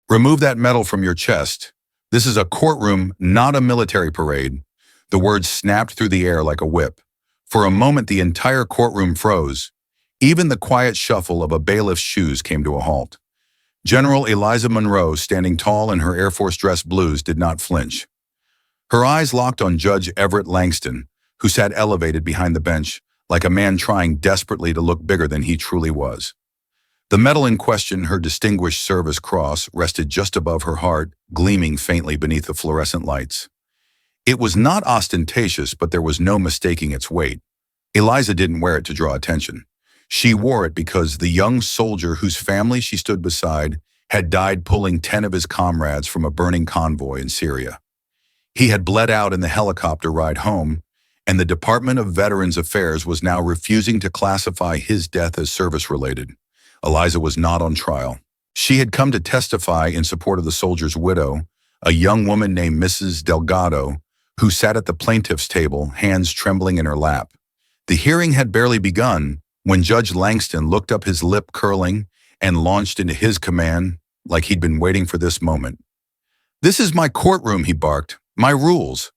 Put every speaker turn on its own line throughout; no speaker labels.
Remove that medal from your chest. This is a courtroom, not a military parade. The words snapped through the air like a whip. For a moment, the entire courtroom froze. Even the quiet shuffle of a bailiff's shoes came to a halt. General Eliza Monroe, standing tall in her Air Force dress blues, did not flinch. Her eyes locked on Judge Everett Langston, who sat elevated behind the bench, like a man trying desperately to look bigger than he truly was. The medal in question, her Distinguished Service Cross, rested just above her heart, gleaming faintly beneath the fluorescent lights. It was not ostentatious, but there was no mistaking its weight. Eliza didn't wear it to draw attention. She wore it because the young soldier whose family she stood beside had died pulling 10 of his comrades from a burning convoy in Syria. He had bled out in the helicopter ride home, and the Department of Veterans Affairs was now refusing to classify his death as service-related. Eliza was not on trial. She had come to testify in support of the soldier's widow, a young woman named Mrs. Delgado, who sat at the plaintiff's table, hands trembling in her lap. The hearing had barely begun when Judge Langston looked up, his lip curling, and launched into his command like he'd been waiting for this moment. "This is my courtroom," he barked. "My rules."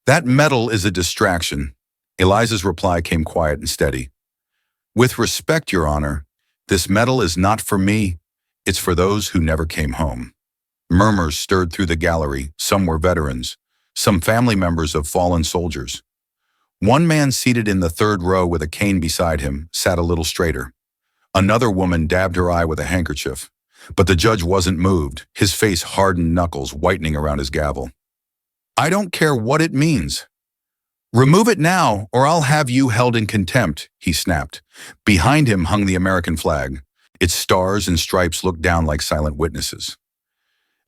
"That medal is a distraction." Eliza's reply came quiet and steady. "With respect, Your Honor, this medal is not for me. It's for those who never came home." Murmurs stirred through the gallery. Some were veterans, some family members of fallen soldiers. One man seated in the third row with a cane beside him sat a little straighter. Another woman dabbed her eye with a handkerchief. But the judge wasn't moved, his face hardened, knuckles whitening around his gavel. "I don't care what it means. Remove it now, or I'll have you held in contempt," he snapped. Behind him hung the American flag. Its stars and stripes looked down like silent witnesses.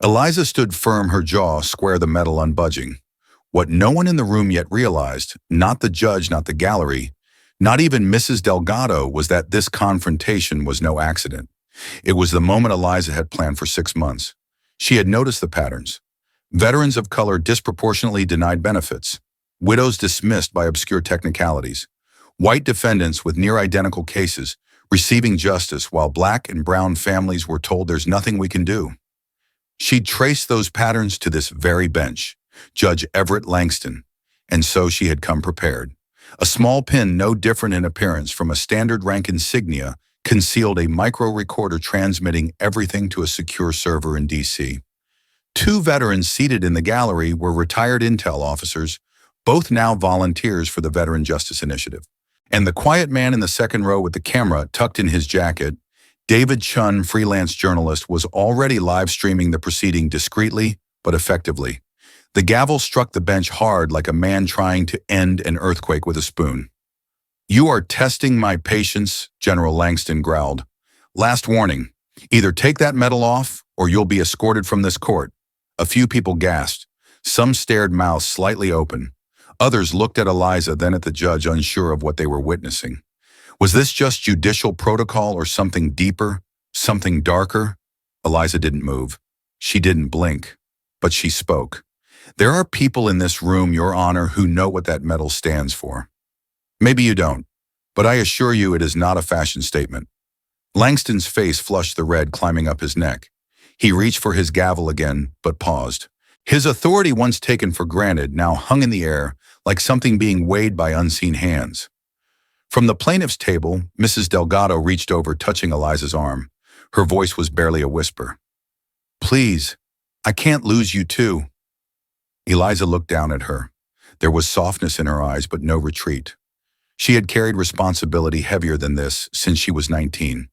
Eliza stood firm, her jaw square, the medal unbudging. What no one in the room yet realized, not the judge, not the gallery, not even Mrs. Delgado, was that this confrontation was no accident. It was the moment Eliza had planned for 6 months. She had noticed the patterns. Veterans of color disproportionately denied benefits. Widows dismissed by obscure technicalities. White defendants with near-identical cases receiving justice, while black and brown families were told there's nothing we can do. She'd traced those patterns to this very bench, Judge Everett Langston, and so she had come prepared. A small pin, no different in appearance from a standard rank insignia, concealed a micro-recorder transmitting everything to a secure server in D.C. 2 veterans seated in the gallery were retired intel officers, both now volunteers for the Veteran Justice Initiative. And the quiet man in the second row with the camera tucked in his jacket, David Chun, freelance journalist, was already live streaming the proceeding discreetly but effectively. The gavel struck the bench hard, like a man trying to end an earthquake with a spoon. "You are testing my patience," General Langston growled. "Last warning. Either take that medal off or you'll be escorted from this court." A few people gasped. Some stared, mouths slightly open. Others looked at Eliza, then at the judge, unsure of what they were witnessing. Was this just judicial protocol or something deeper, something darker? Eliza didn't move. She didn't blink. But she spoke. "There are people in this room, Your Honor, who know what that medal stands for. Maybe you don't, but I assure you it is not a fashion statement." Langston's face flushed the red climbing up his neck. He reached for his gavel again, but paused. His authority, once taken for granted, now hung in the air like something being weighed by unseen hands. From the plaintiff's table, Mrs. Delgado reached over, touching Eliza's arm. Her voice was barely a whisper. "Please, I can't lose you too." Eliza looked down at her. There was softness in her eyes, but no retreat. She had carried responsibility heavier than this since she was 19.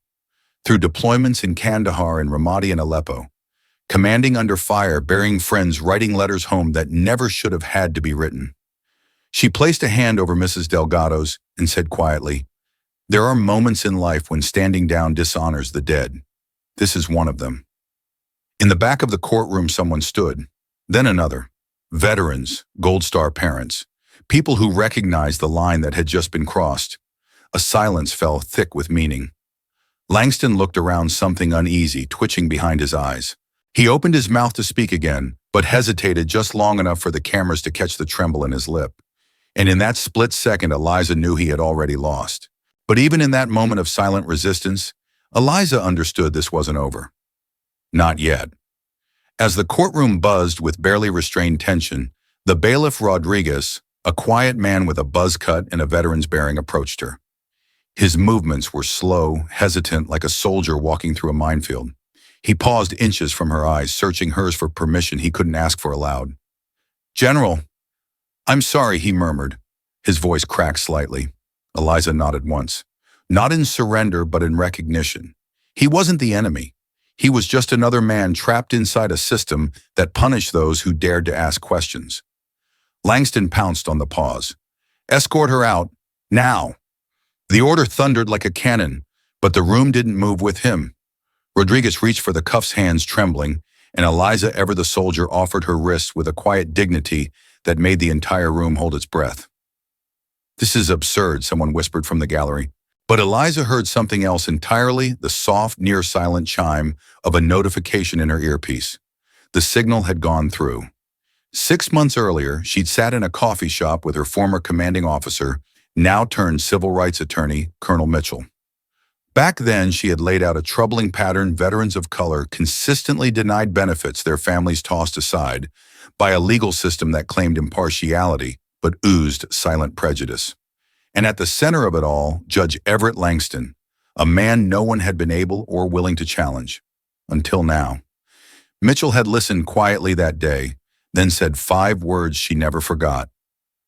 Through deployments in Kandahar and Ramadi and Aleppo, commanding under fire, burying friends, writing letters home that never should have had to be written. She placed a hand over Mrs. Delgado's and said quietly, "There are moments in life when standing down dishonors the dead. This is one of them." In the back of the courtroom, someone stood, then another. Veterans, Gold Star parents, people who recognized the line that had just been crossed. A silence fell thick with meaning. Langston looked around, something uneasy twitching behind his eyes. He opened his mouth to speak again, but hesitated just long enough for the cameras to catch the tremble in his lip. And in that split second, Eliza knew he had already lost. But even in that moment of silent resistance, Eliza understood this wasn't over. Not yet. As the courtroom buzzed with barely restrained tension, the bailiff Rodriguez, a quiet man with a buzz cut and a veteran's bearing, approached her. His movements were slow, hesitant, like a soldier walking through a minefield. He paused inches from her eyes, searching hers for permission he couldn't ask for aloud. "General, I'm sorry," he murmured. His voice cracked slightly. Eliza nodded once. Not in surrender, but in recognition. He wasn't the enemy. He was just another man trapped inside a system that punished those who dared to ask questions. Langston pounced on the pause. "Escort her out, now." The order thundered like a cannon, but the room didn't move with him. Rodriguez reached for the cuffs, hands trembling, and Eliza, ever the soldier, offered her wrists with a quiet dignity that made the entire room hold its breath. "This is absurd," someone whispered from the gallery. But Eliza heard something else entirely, the soft, near-silent chime of a notification in her earpiece. The signal had gone through. 6 months earlier, she'd sat in a coffee shop with her former commanding officer, now turned civil rights attorney, Colonel Mitchell. Back then, she had laid out a troubling pattern: veterans of color consistently denied benefits their families tossed aside by a legal system that claimed impartiality but oozed silent prejudice. And at the center of it all, Judge Everett Langston, a man no one had been able or willing to challenge. Until now. Mitchell had listened quietly that day, then said 5 words she never forgot.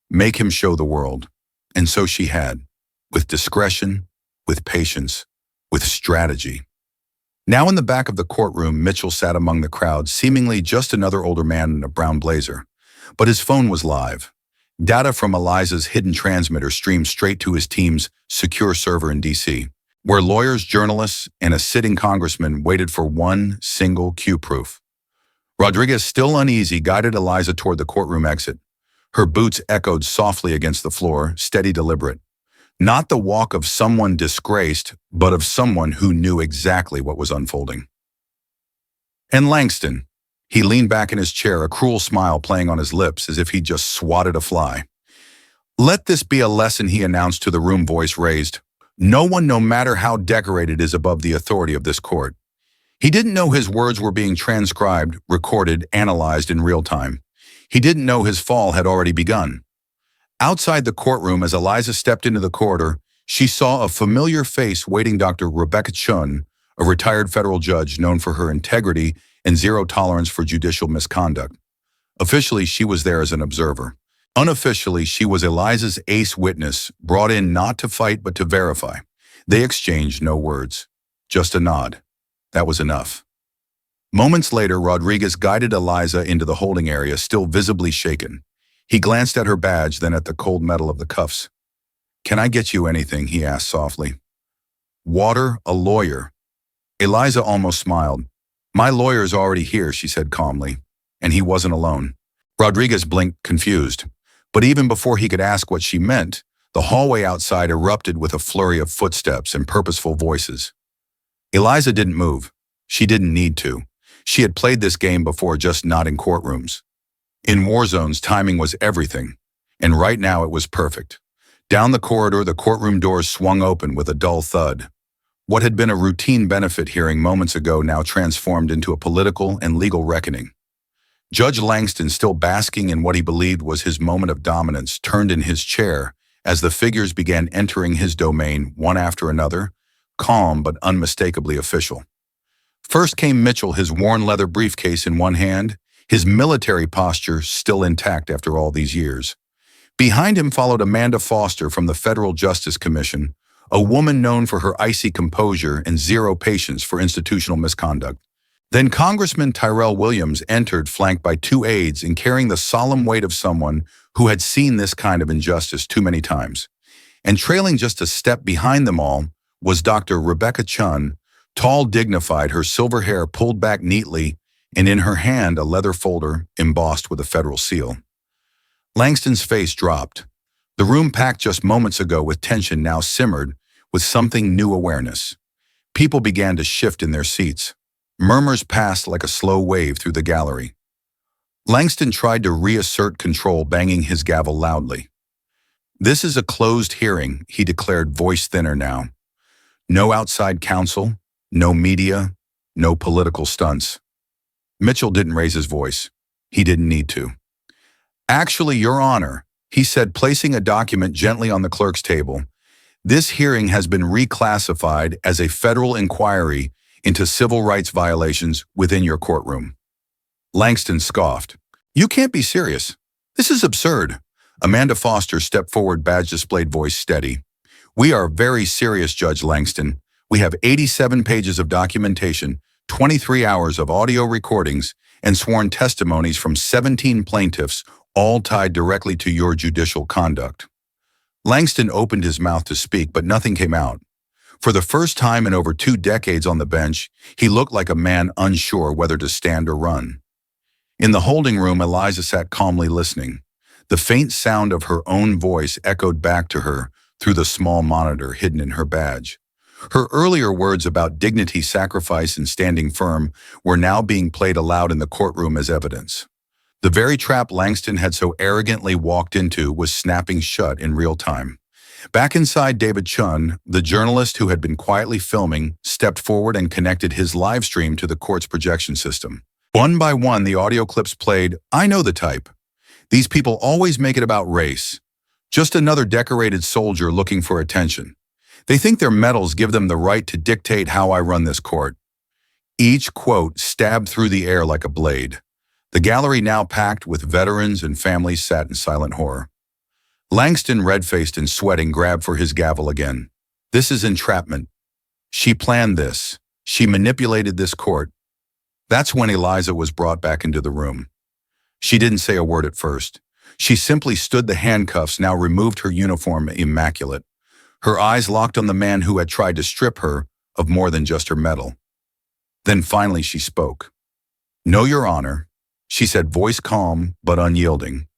Make him show the world. And so she had, with discretion, with patience, with strategy. Now in the back of the courtroom, Mitchell sat among the crowd, seemingly just another older man in a brown blazer. But his phone was live. Data from Eliza's hidden transmitter streamed straight to his team's secure server in D.C., where lawyers, journalists, and a sitting congressman waited for one single cue proof. Rodriguez, still uneasy, guided Eliza toward the courtroom exit. Her boots echoed softly against the floor, steady, deliberate. Not the walk of someone disgraced, but of someone who knew exactly what was unfolding. And Langston. He leaned back in his chair, a cruel smile playing on his lips as if he'd just swatted a fly. "Let this be a lesson," he announced to the room, voice raised. "No one, no matter how decorated, is above the authority of this court." He didn't know his words were being transcribed, recorded, analyzed in real time. He didn't know his fall had already begun. Outside the courtroom, as Eliza stepped into the corridor, she saw a familiar face waiting: Dr. Rebecca Chun, a retired federal judge known for her integrity and zero tolerance for judicial misconduct. Officially, she was there as an observer. Unofficially, she was Eliza's ace witness, brought in not to fight but to verify. They exchanged no words, just a nod. That was enough. Moments later, Rodriguez guided Eliza into the holding area, still visibly shaken. He glanced at her badge, then at the cold metal of the cuffs. "Can I get you anything?" he asked softly. "Water, a lawyer." Eliza almost smiled. "My lawyer's already here," she said calmly. And he wasn't alone. Rodriguez blinked, confused. But even before he could ask what she meant, the hallway outside erupted with a flurry of footsteps and purposeful voices. Eliza didn't move. She didn't need to. She had played this game before, just not in courtrooms. In war zones, timing was everything. And right now it was perfect. Down the corridor, the courtroom doors swung open with a dull thud. What had been a routine benefit hearing moments ago now transformed into a political and legal reckoning. Judge Langston, still basking in what he believed was his moment of dominance, turned in his chair as the figures began entering his domain one after another, calm but unmistakably official. First came Mitchell, his worn leather briefcase in one hand, his military posture still intact after all these years. Behind him followed Amanda Foster from the Federal Justice Commission, a woman known for her icy composure and zero patience for institutional misconduct. Then Congressman Tyrell Williams entered, flanked by 2 aides and carrying the solemn weight of someone who had seen this kind of injustice too many times. And trailing just a step behind them all was Dr. Rebecca Chun, tall, dignified, her silver hair pulled back neatly, and in her hand a leather folder embossed with a federal seal. Langston's face dropped. The room, packed just moments ago with tension, now simmered with something new: awareness. People began to shift in their seats. Murmurs passed like a slow wave through the gallery. Langston tried to reassert control, banging his gavel loudly. "This is a closed hearing," he declared, voice thinner now. "No outside counsel, no media, no political stunts." Mitchell didn't raise his voice. He didn't need to. Actually, Your Honor, he said, placing a document gently on the clerk's table, this hearing has been reclassified as a federal inquiry into civil rights violations within your courtroom. Langston scoffed. You can't be serious. This is absurd. Amanda Foster stepped forward, badge displayed, voice steady. We are very serious, Judge Langston. We have 87 pages of documentation, 23 hours of audio recordings, and sworn testimonies from 17 plaintiffs, all tied directly to your judicial conduct. Langston opened his mouth to speak, but nothing came out. For the first time in over 2 decades on the bench, he looked like a man unsure whether to stand or run. In the holding room, Eliza sat calmly listening. The faint sound of her own voice echoed back to her through the small monitor hidden in her badge. Her earlier words about dignity, sacrifice, and standing firm were now being played aloud in the courtroom as evidence. The very trap Langston had so arrogantly walked into was snapping shut in real time. Back inside, David Chun, the journalist who had been quietly filming, stepped forward and connected his live stream to the court's projection system. One by one, the audio clips played. I know the type. These people always make it about race. Just another decorated soldier looking for attention. They think their medals give them the right to dictate how I run this court. Each quote stabbed through the air like a blade. The gallery, now packed with veterans and families, sat in silent horror. Langston, red-faced and sweating, grabbed for his gavel again. This is entrapment. She planned this. She manipulated this court. That's when Eliza was brought back into the room. She didn't say a word at first. She simply stood, the handcuffs now removed, her uniform immaculate. Her eyes locked on the man who had tried to strip her of more than just her medal. Then finally she spoke. No, Your Honor, she said, voice calm but unyielding.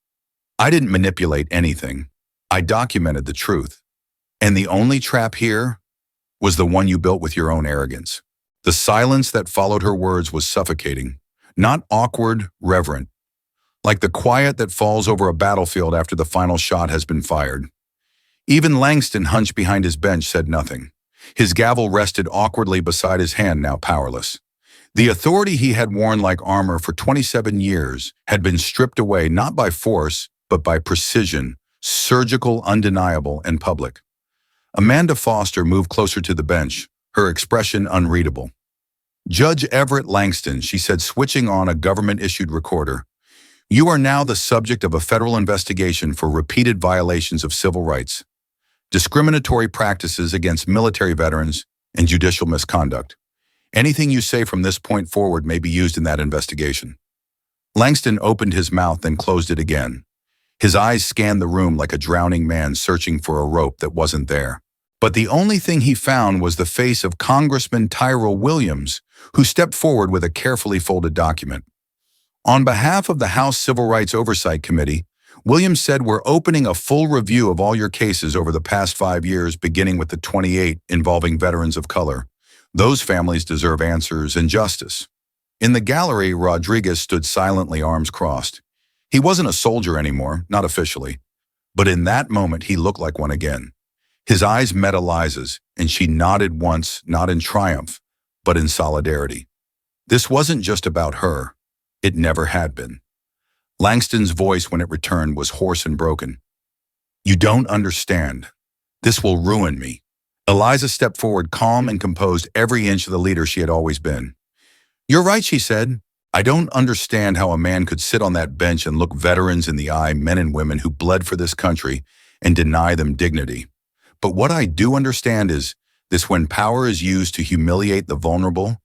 I didn't manipulate anything. I documented the truth. And the only trap here was the one you built with your own arrogance. The silence that followed her words was suffocating, not awkward, reverent, like the quiet that falls over a battlefield after the final shot has been fired. Even Langston, hunched behind his bench, said nothing. His gavel rested awkwardly beside his hand, now powerless. The authority he had worn like armor for 27 years had been stripped away, not by force, but by precision, surgical, undeniable, and public. Amanda Foster moved closer to the bench, her expression unreadable. Judge Everett Langston, she said, switching on a government-issued recorder, you are now the subject of a federal investigation for repeated violations of civil rights, discriminatory practices against military veterans, and judicial misconduct. Anything you say from this point forward may be used in that investigation. Langston opened his mouth, then closed it again. His eyes scanned the room like a drowning man searching for a rope that wasn't there. But the only thing he found was the face of Congressman Tyrell Williams, who stepped forward with a carefully folded document. On behalf of the House Civil Rights Oversight Committee, Williams said, we're opening a full review of all your cases over the past 5 years, beginning with the 28 involving veterans of color. Those families deserve answers and justice. In the gallery, Rodriguez stood silently, arms crossed. He wasn't a soldier anymore, not officially. But in that moment, he looked like one again. His eyes met Eliza's, and she nodded once, not in triumph, but in solidarity. This wasn't just about her. It never had been. Langston's voice, when it returned, was hoarse and broken. You don't understand. This will ruin me. Eliza stepped forward, calm and composed, every inch of the leader she had always been. You're right, she said. I don't understand how a man could sit on that bench and look veterans in the eye, men and women who bled for this country, and deny them dignity. But what I do understand is this: when power is used to humiliate the vulnerable,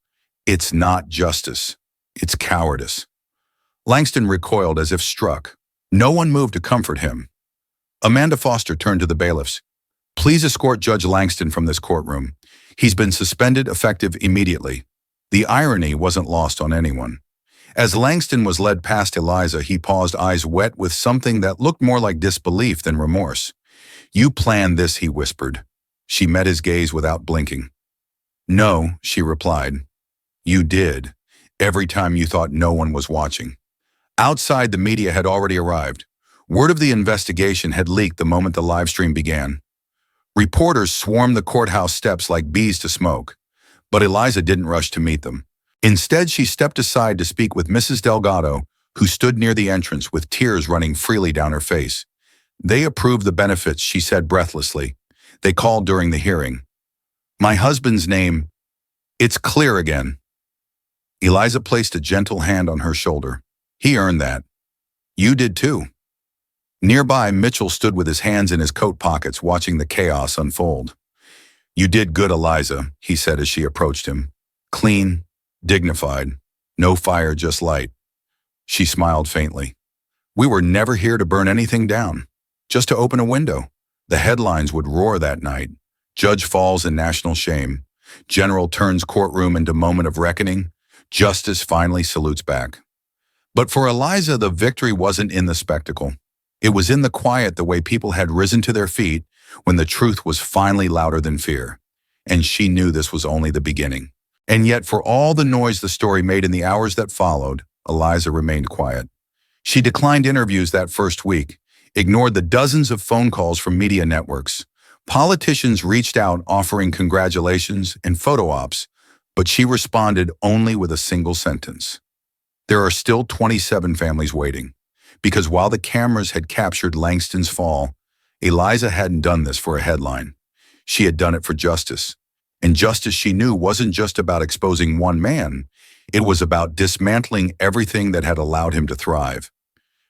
it's not justice, it's cowardice. Langston recoiled as if struck. No one moved to comfort him. Amanda Foster turned to the bailiffs. Please escort Judge Langston from this courtroom. He's been suspended, effective immediately. The irony wasn't lost on anyone. As Langston was led past Eliza, he paused, eyes wet with something that looked more like disbelief than remorse. You planned this, he whispered. She met his gaze without blinking. No, she replied. You did, every time you thought no one was watching. Outside, the media had already arrived. Word of the investigation had leaked the moment the live stream began. Reporters swarmed the courthouse steps like bees to smoke, but Eliza didn't rush to meet them. Instead, she stepped aside to speak with Mrs. Delgado, who stood near the entrance with tears running freely down her face. They approved the benefits, she said breathlessly. They called during the hearing. My husband's name, it's clear again. Eliza placed a gentle hand on her shoulder. He earned that. You did too. Nearby, Mitchell stood with his hands in his coat pockets watching the chaos unfold. You did good, Eliza, he said as she approached him. Clean, dignified, no fire, just light. She smiled faintly. We were never here to burn anything down, just to open a window. The headlines would roar that night. Judge falls in national shame. General turns courtroom into moment of reckoning. Justice finally salutes back. But for Eliza, the victory wasn't in the spectacle. It was in the quiet, the way people had risen to their feet when the truth was finally louder than fear. And she knew this was only the beginning. And yet, for all the noise the story made in the hours that followed, Eliza remained quiet. She declined interviews that first week, ignored the dozens of phone calls from media networks. Politicians reached out offering congratulations and photo ops, but she responded only with a single sentence. There are still 27 families waiting, because while the cameras had captured Langston's fall, Eliza hadn't done this for a headline. She had done it for justice. And justice, she knew, wasn't just about exposing one man. It was about dismantling everything that had allowed him to thrive.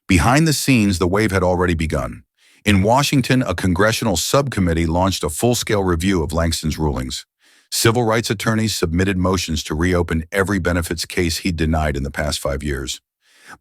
Behind the scenes, the wave had already begun. In Washington, a congressional subcommittee launched a full-scale review of Langston's rulings. Civil rights attorneys submitted motions to reopen every benefits case he'd denied in the past 5 years.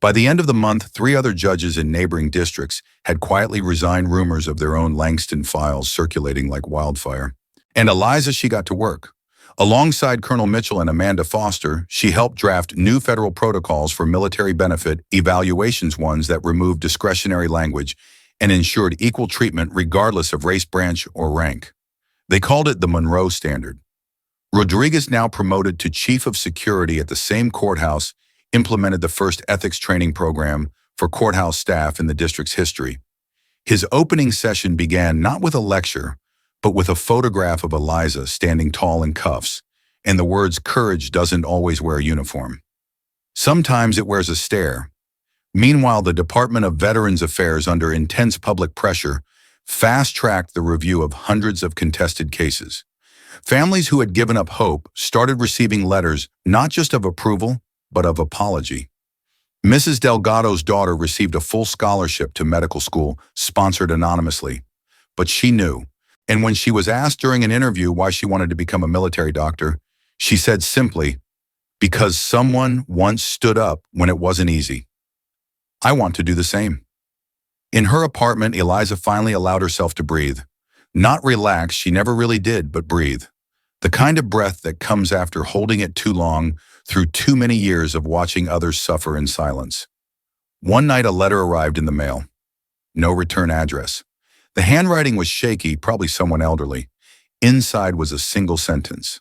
By the end of the month, 3 other judges in neighboring districts had quietly resigned, rumors of their own Langston files circulating like wildfire. And Eliza, she got to work. Alongside Colonel Mitchell and Amanda Foster, she helped draft new federal protocols for military benefit evaluations, ones that removed discretionary language and ensured equal treatment regardless of race, branch, or rank. They called it the Monroe Standard. Rodriguez, now promoted to chief of security at the same courthouse, implemented the first ethics training program for courthouse staff in the district's history. His opening session began not with a lecture, but with a photograph of Eliza standing tall in cuffs, and the words, "Courage doesn't always wear a uniform. Sometimes it wears a stare." Meanwhile, the Department of Veterans Affairs, under intense public pressure, fast-tracked the review of hundreds of contested cases. Families who had given up hope started receiving letters not just of approval, but of apology. Mrs. Delgado's daughter received a full scholarship to medical school, sponsored anonymously. But she knew. And when she was asked during an interview why she wanted to become a military doctor, she said simply, "Because someone once stood up when it wasn't easy. I want to do the same." In her apartment, Eliza finally allowed herself to breathe. Not relax, she never really did, but breathe. The kind of breath that comes after holding it too long, through too many years of watching others suffer in silence. One night, a letter arrived in the mail. No return address. The handwriting was shaky, probably someone elderly. Inside was a single sentence.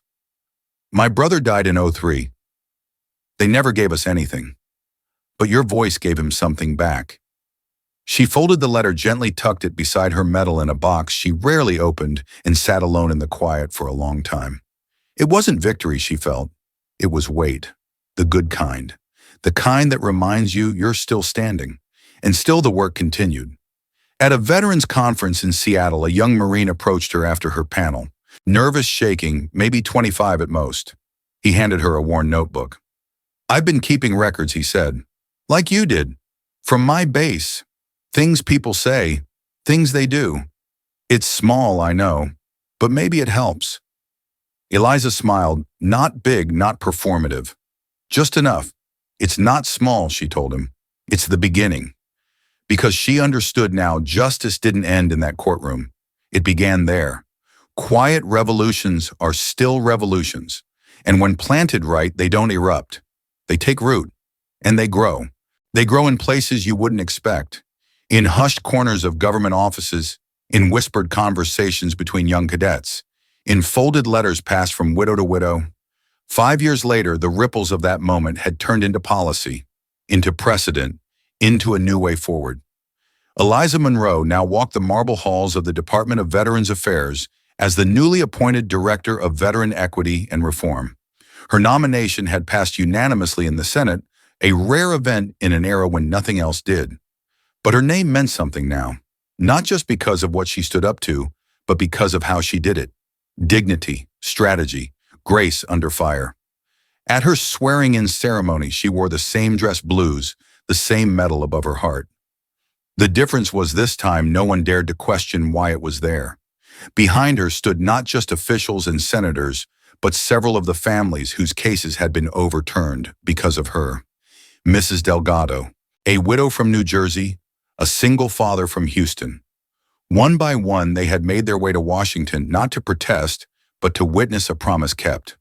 "My brother died in '03. They never gave us anything. But your voice gave him something back." She folded the letter, gently tucked it beside her medal in a box she rarely opened, and sat alone in the quiet for a long time. It wasn't victory she felt. It was weight. The good kind. The kind that reminds you you're still standing. And still the work continued. At a veterans conference in Seattle, a young Marine approached her after her panel. Nervous, shaking, maybe 25 at most. He handed her a worn notebook. "I've been keeping records," he said. "Like you did. From my base. Things people say. Things they do. It's small, I know. But maybe it helps." Eliza smiled. Not big, not performative. Just enough. "It's not small," she told him. "It's the beginning." Because she understood now, justice didn't end in that courtroom. It began there. Quiet revolutions are still revolutions. And when planted right, they don't erupt. They take root. And they grow. They grow in places you wouldn't expect. In hushed corners of government offices, in whispered conversations between young cadets, in folded letters passed from widow to widow. 5 years later, the ripples of that moment had turned into policy, into precedent, into a new way forward. Eliza Monroe now walked the marble halls of the Department of Veterans Affairs as the newly appointed Director of Veteran Equity and Reform. Her nomination had passed unanimously in the Senate, a rare event in an era when nothing else did. But her name meant something now, not just because of what she stood up to, but because of how she did it. Dignity, strategy, grace under fire. At her swearing-in ceremony, she wore the same dress blues, the same medal above her heart. The difference was this time no one dared to question why it was there. Behind her stood not just officials and senators, but several of the families whose cases had been overturned because of her. Mrs. Delgado, a widow from New Jersey, a single father from Houston. One by one, they had made their way to Washington not to protest, but to witness a promise kept.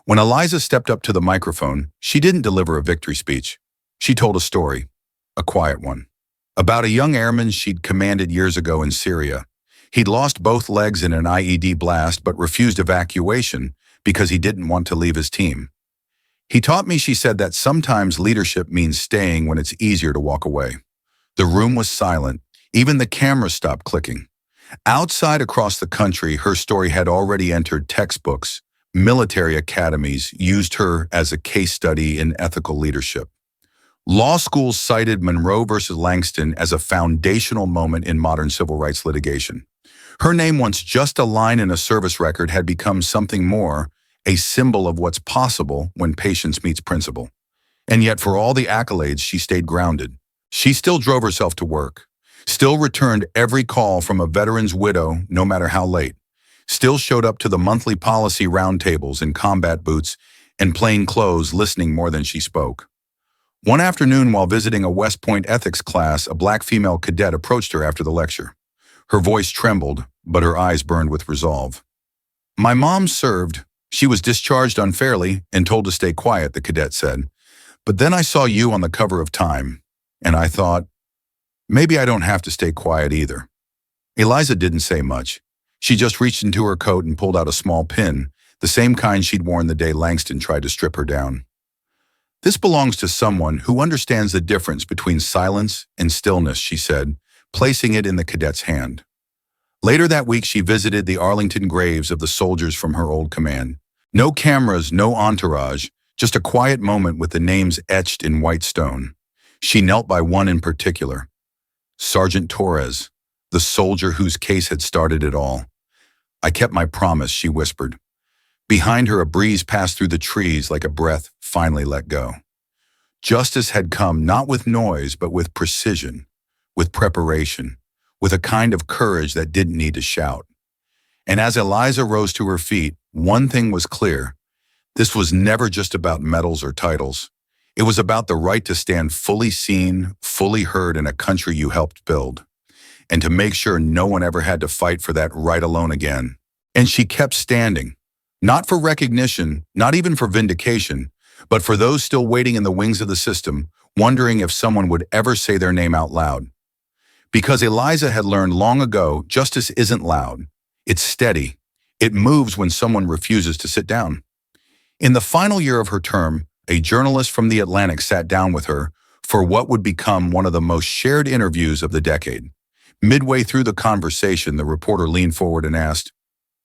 When Eliza stepped up to the microphone, she didn't deliver a victory speech. She told a story, a quiet one, about a young airman she'd commanded years ago in Syria. He'd lost both legs in an IED blast but refused evacuation because he didn't want to leave his team. He taught me, she said, that sometimes leadership means staying when it's easier to walk away. The room was silent. Even the cameras stopped clicking. Outside across the country, her story had already entered textbooks. Military academies used her as a case study in ethical leadership. Law schools cited Monroe versus Langston as a foundational moment in modern civil rights litigation. Her name, once just a line in a service record, had become something more, a symbol of what's possible when patience meets principle. And yet, for all the accolades, she stayed grounded. She still drove herself to work, still returned every call from a veteran's widow, no matter how late, still showed up to the monthly policy roundtables in combat boots and plain clothes, listening more than she spoke. One afternoon, while visiting a West Point ethics class, a black female cadet approached her after the lecture. Her voice trembled, but her eyes burned with resolve. "My mom served. She was discharged unfairly and told to stay quiet," the cadet said. "But then I saw you on the cover of Time, and I thought, maybe I don't have to stay quiet either." Eliza didn't say much. She just reached into her coat and pulled out a small pin, the same kind she'd worn the day Langston tried to strip her down. "This belongs to someone who understands the difference between silence and stillness," she said, placing it in the cadet's hand. Later that week, she visited the Arlington graves of the soldiers from her old command. No cameras, no entourage, just a quiet moment with the names etched in white stone. She knelt by one in particular, Sergeant Torres, the soldier whose case had started it all. "I kept my promise," she whispered. Behind her, a breeze passed through the trees like a breath finally let go. Justice had come not with noise, but with precision, with preparation, with a kind of courage that didn't need to shout. And as Eliza rose to her feet, one thing was clear. This was never just about medals or titles. It was about the right to stand fully seen, fully heard in a country you helped build, and to make sure no one ever had to fight for that right alone again. And she kept standing, not for recognition, not even for vindication, but for those still waiting in the wings of the system, wondering if someone would ever say their name out loud. Because Eliza had learned long ago, justice isn't loud. It's steady. It moves when someone refuses to sit down. In the final year of her term, a journalist from The Atlantic sat down with her for what would become one of the most shared interviews of the decade. Midway through the conversation, the reporter leaned forward and asked,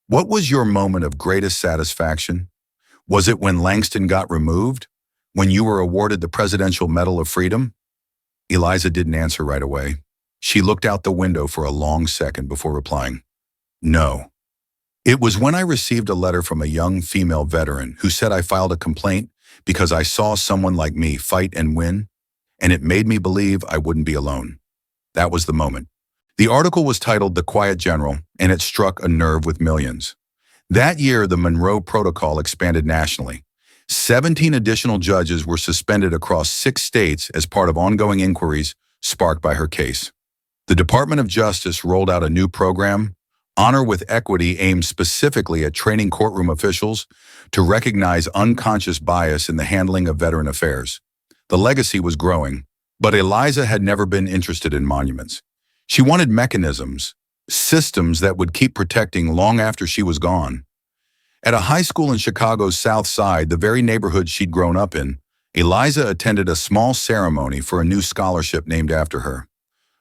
"What was your moment of greatest satisfaction? Was it when Langston got removed? When you were awarded the Presidential Medal of Freedom?" Eliza didn't answer right away. She looked out the window for a long second before replying, "No. It was when I received a letter from a young female veteran who said I filed a complaint because I saw someone like me fight and win, and it made me believe I wouldn't be alone." That was the moment. The article was titled "The Quiet General," and it struck a nerve with millions. That year, the Monroe Protocol expanded nationally. 17 additional judges were suspended across 6 states as part of ongoing inquiries sparked by her case. The Department of Justice rolled out a new program, Honor with Equity, aimed specifically at training courtroom officials to recognize unconscious bias in the handling of veteran affairs. The legacy was growing, but Eliza had never been interested in monuments. She wanted mechanisms, systems that would keep protecting long after she was gone. At a high school in Chicago's South Side, the very neighborhood she'd grown up in, Eliza attended a small ceremony for a new scholarship named after her.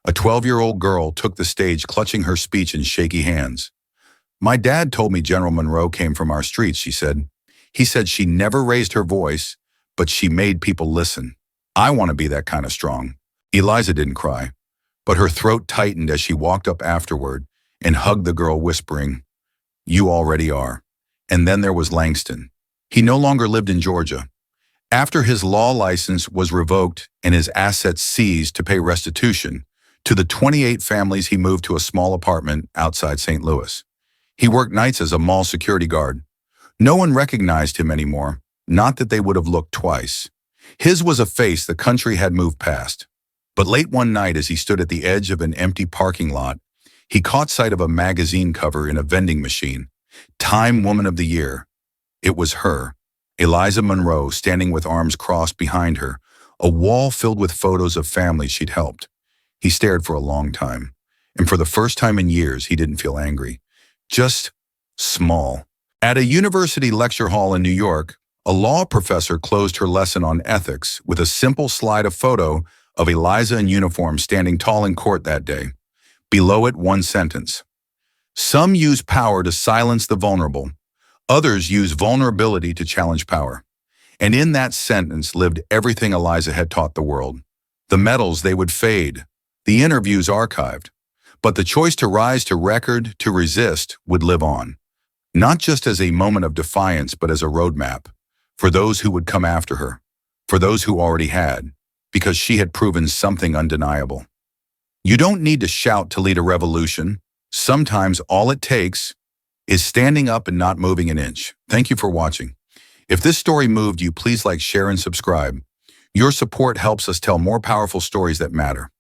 A 12-year-old girl took the stage, clutching her speech in shaky hands. "My dad told me General Monroe came from our streets," she said. He said she never raised her voice, but she made people listen. I want to be that kind of strong. Eliza didn't cry, but her throat tightened as she walked up afterward and hugged the girl, whispering, "You already are." And then there was Langston. He no longer lived in Georgia. After his law license was revoked and his assets seized to pay restitution to the 28 families, he moved to a small apartment outside St. Louis. He worked nights as a mall security guard. No one recognized him anymore, not that they would have looked twice. His was a face the country had moved past. But late one night, as he stood at the edge of an empty parking lot, he caught sight of a magazine cover in a vending machine. Time Woman of the Year. It was her, Eliza Monroe, standing with arms crossed behind her, a wall filled with photos of families she'd helped. He stared for a long time, and for the first time in years, he didn't feel angry, just small. At a university lecture hall in New York, a law professor closed her lesson on ethics with a simple slide of photo of Eliza in uniform standing tall in court that day. Below it, one sentence. Some use power to silence the vulnerable. Others use vulnerability to challenge power. And in that sentence lived everything Eliza had taught the world. The medals, they would fade. The interviews archived. But the choice to rise to record, to resist, would live on. Not just as a moment of defiance, but as a roadmap. For those who would come after her. For those who already had. Because she had proven something undeniable. You don't need to shout to lead a revolution. Sometimes all it takes is standing up and not moving an inch. Thank you for watching. If this story moved you, please like, share, and subscribe. Your support helps us tell more powerful stories that matter.